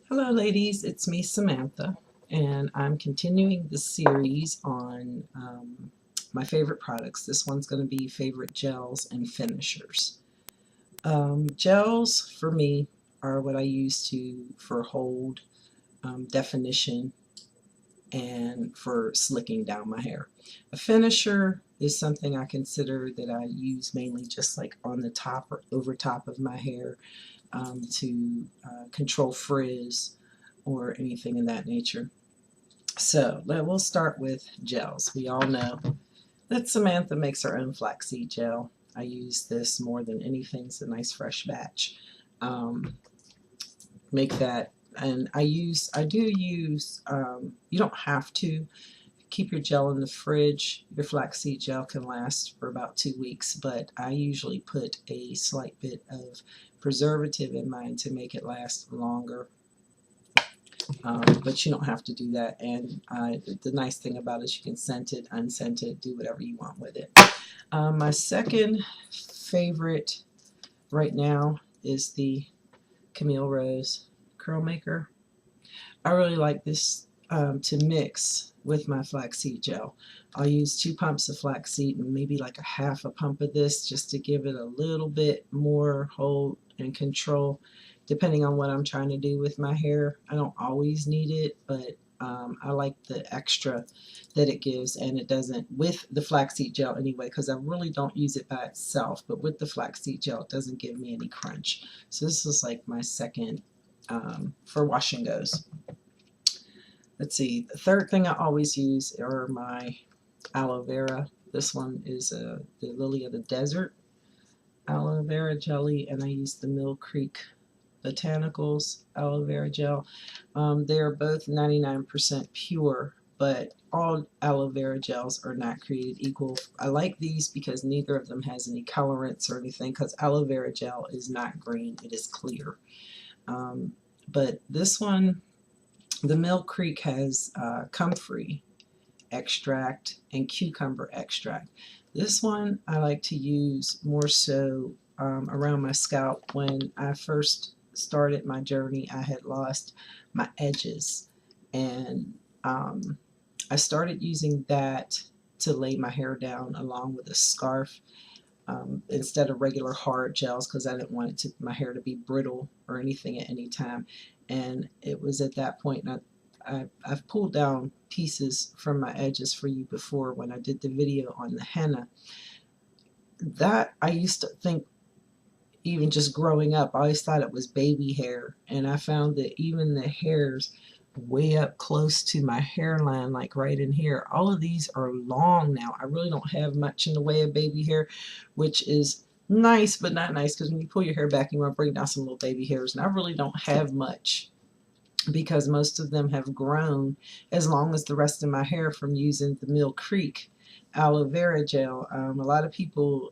Hello ladies, it's me Samantha, and I'm continuing the series on my favorite products. This one's going to be favorite gels and finishers. Gels for me are what I use for hold, definition, and for slicking down my hair. A finisher is something I consider that I use mainly just like on the top or over top of my hair to control frizz or anything of that nature. So we'll start with gels. We all know that Samantha makes her own flaxseed gel. I use this more than anything. It's a nice fresh batch. Make that, and I do use, you don't have to keep your gel in the fridge. Your flaxseed gel can last for about 2 weeks, but I usually put a slight bit of preservative in mine to make it last longer. But you don't have to do that, and the nice thing about it is you can scent it, unscent it, do whatever you want with it. My second favorite right now is the Camille Rose Curl Maker. I really like this to mix with my flaxseed gel. I'll use 2 pumps of flaxseed and maybe like a half a pump of this just to give it a little bit more hold and control depending on what I'm trying to do with my hair. I don't always need it, but I like the extra that it gives, and it doesn't with the flaxseed gel anyway, because I really don't use it by itself, but with the flaxseed gel it doesn't give me any crunch. So this is like my second for wash and goes. Let's see, the third thing I always use are my aloe vera. This one is the Lily of the Desert aloe vera jelly, and I use the Mill Creek Botanicals aloe vera gel. They are both 99% pure, but all aloe vera gels are not created equal. I like these because neither of them has any colorants or anything, because aloe vera gel is not green, it is clear. But this one, the Mill Creek, has comfrey extract and cucumber extract. This one I like to use more so around my scalp. When I first started my journey, I had lost my edges, and I started using that to lay my hair down along with a scarf instead of regular hard gels, because I didn't want my hair to be brittle or anything at any time. And it was at that point, and I've pulled down pieces from my edges for you before when I did the video on the henna. That I used to think, even just growing up, I always thought it was baby hair, and I found that even the hairs way up close to my hairline, like right in here, all of these are long now. I really don't have much in the way of baby hair, which is nice but not nice, because when you pull your hair back you want to bring down some little baby hairs, and I really don't have much because most of them have grown as long as the rest of my hair from using the Mill Creek aloe vera gel. A lot of people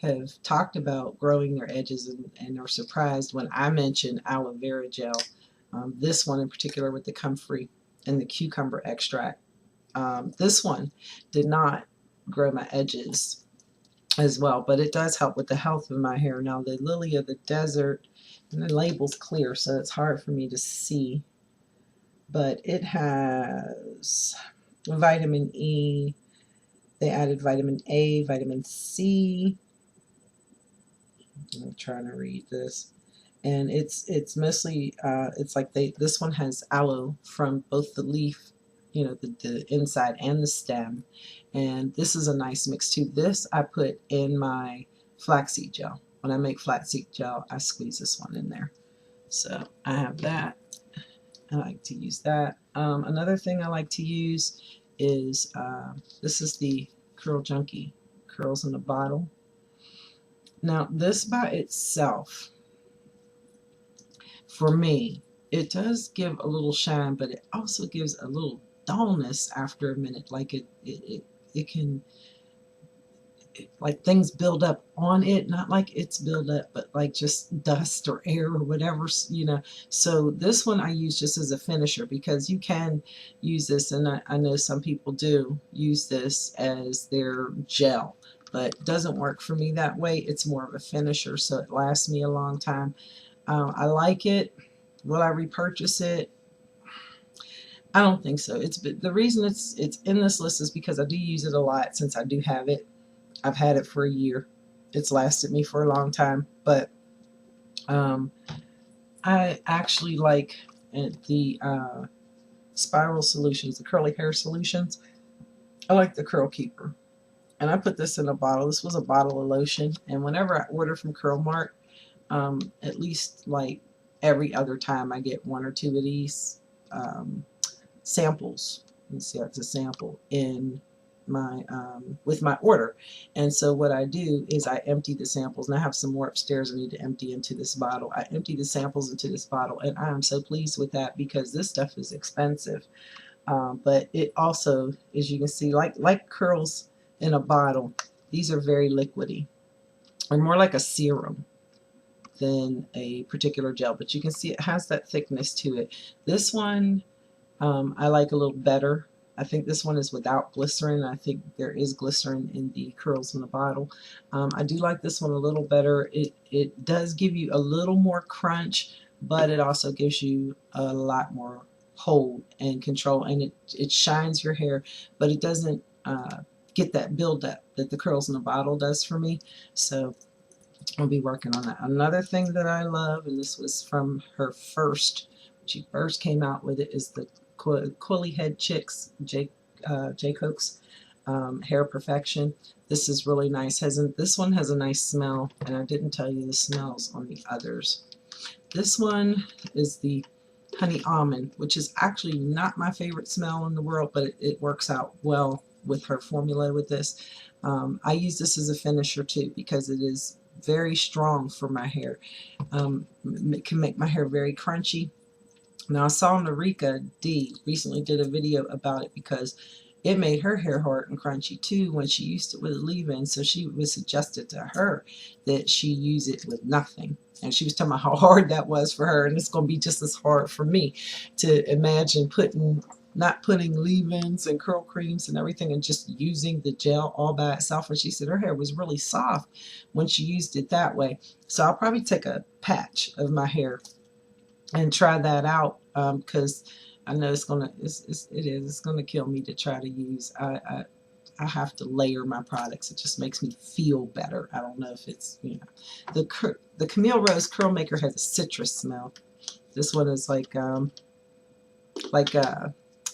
have talked about growing their edges and are surprised when I mention aloe vera gel. This one in particular with the comfrey and the cucumber extract. This one did not grow my edges as well, but it does help with the health of my hair. Now the Lily of the Desert, and the label's clear so it's hard for me to see, but it has vitamin E. They added vitamin A, vitamin C. I'm trying to read this, and it's mostly it's like this one has aloe from both the leaf, you know, the inside and the stem, and this is a nice mix too. This I put in my flaxseed gel. When I make flaxseed gel, I squeeze this one in there. So I have that. I like to use that. Another thing I like to use is this is the Junkie curls in a bottle. Now this by itself, for me, it does give a little shine, but it also gives a little dullness after a minute. Like it can, like things build up on it, not like it's built up, but like just dust or air or whatever, you know. So this one I use just as a finisher, because you can use this, and I know some people do use this as their gel, but it doesn't work for me that way. It's more of a finisher, so it lasts me a long time. I like it. Will I repurchase it? I don't think so. It's the reason it's in this list is because I do use it a lot since I do have it. I've had it for a year. It's lasted me for a long time, but I actually like the spiral solutions, the curly hair solutions. I like the Curl Keeper. And I put this in a bottle. This was a bottle of lotion. And whenever I order from Curl Mart, at least like every other time I get one or two of these samples. Let's see, it's a sample in my with my order. And so what I do is I empty the samples, and I have some more upstairs I need to empty into this bottle. I empty the samples into this bottle, and I am so pleased with that because this stuff is expensive. But it also, as you can see, like curls in a bottle, these are very liquidy. They're more like a serum than a particular gel, but you can see it has that thickness to it. This one I like a little better. I think this one is without glycerin. I think there is glycerin in the curls in the bottle. I do like this one a little better. It does give you a little more crunch, but it also gives you a lot more hold and control, and it shines your hair, but it doesn't get that buildup that the curls in the bottle does for me. So I'll be working on that. Another thing that I love, and this was from her first, when she first came out with it, is the Coily Head Chicks J Coke's Hair Perfection. This is really nice. This one has a nice smell, and I didn't tell you the smells on the others. This one is the Honey Almond, which is actually not my favorite smell in the world, but it works out well with her formula with this. I use this as a finisher too because it is very strong for my hair. It can make my hair very crunchy. Now I saw Narika D recently did a video about it because it made her hair hard and crunchy too when she used it with a leave-in. So she was suggested to her that she use it with nothing. And she was talking about how hard that was for her, and it's going to be just as hard for me to imagine not putting leave-ins and curl creams and everything and just using the gel all by itself. And she said her hair was really soft when she used it that way. So I'll probably take a patch of my hair and try that out because I know it's gonna kill me to try to use. I have to layer my products. It just makes me feel better. I don't know if it's, you know, the Camille Rose Curl Maker has a citrus smell. This one is like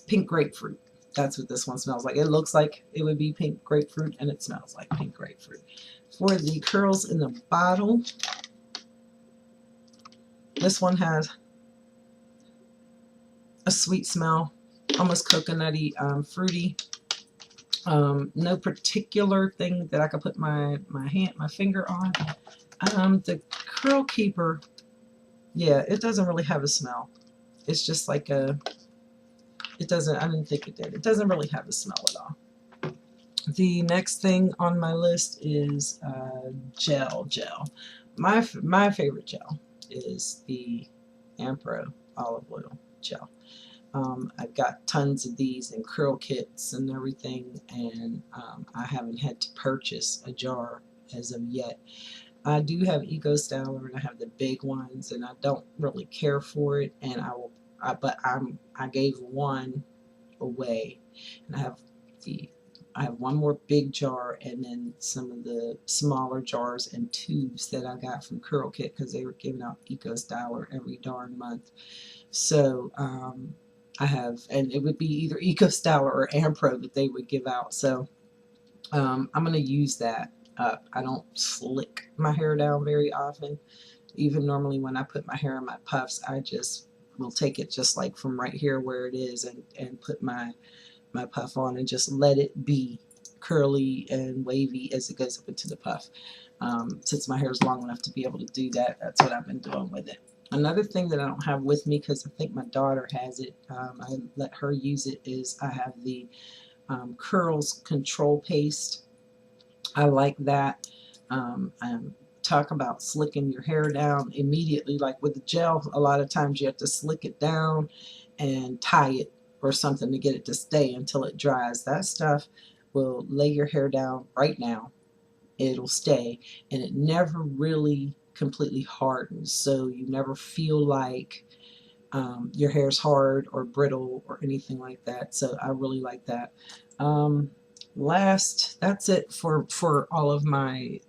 pink grapefruit. That's what this one smells like. It looks like it would be pink grapefruit, and it smells like pink grapefruit. For the curls in the bottle, this one has a sweet smell, almost coconutty, fruity. No particular thing that I could put my finger on. The Curl Keeper, yeah, it doesn't really have a smell. It's just like I didn't think it did. It doesn't really have a smell at all. The next thing on my list is gel. My favorite gel is the Ampro olive oil gel. I've got tons of these in curl kits and everything, and I haven't had to purchase a jar as of yet. I do have Eco Styler, and I have the big ones, and I don't really care for it, and I gave one away, and I have one more big jar, and then some of the smaller jars and tubes that I got from Curl Kit because they were giving out Eco Styler every darn month. So I have, and it would be either Eco Styler or Ampro that they would give out. So I'm going to use that up. I don't slick my hair down very often. Even normally when I put my hair in my puffs, I just will take it just like from right here where it is and put my puff on and just let it be curly and wavy as it goes up into the puff. Since my hair is long enough to be able to do that, that's what I've been doing with it. Another thing that I don't have with me because I think my daughter has it, I let her use it, is I have the Curls Control Paste. I like that. Talk about slicking your hair down immediately. Like with the gel, a lot of times you have to slick it down and tie it or something to get it to stay until it dries. That stuff will lay your hair down right now. It'll stay, and it never really completely hardens, so you never feel like your hair's hard or brittle or anything like that. So I really like that. Last, that's it for all of my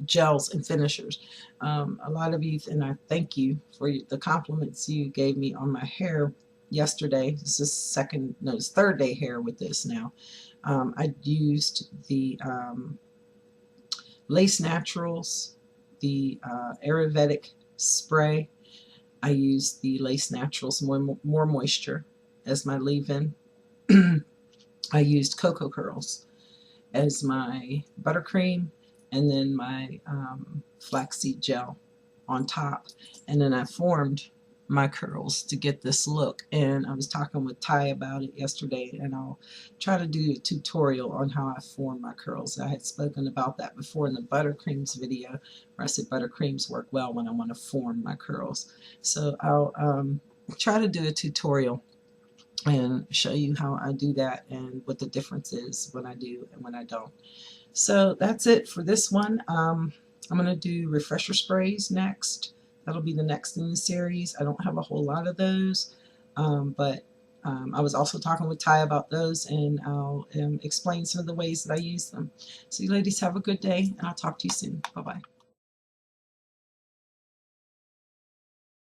gels and finishers. A lot of you, and I thank you for the compliments you gave me on my hair yesterday. This is it's third day hair with this now. I used the Lace Naturals, the Ayurvedic spray. I used the Lace Naturals More Moisture as my leave-in. I used Cocoa Curls as my buttercream, and then my flaxseed gel on top. And then I formed my curls to get this look. And I was talking with Ty about it yesterday, and I'll try to do a tutorial on how I form my curls. I had spoken about that before in the buttercreams video, where I said buttercreams work well when I want to form my curls. So I'll try to do a tutorial and show you how I do that and what the difference is when I do and when I don't. So that's it for this one. I'm going to do refresher sprays next. That'll be the next in the series. I don't have a whole lot of those, but I was also talking with Ty about those, and I'll explain some of the ways that I use them. So you ladies have a good day, and I'll talk to you soon. Bye-bye.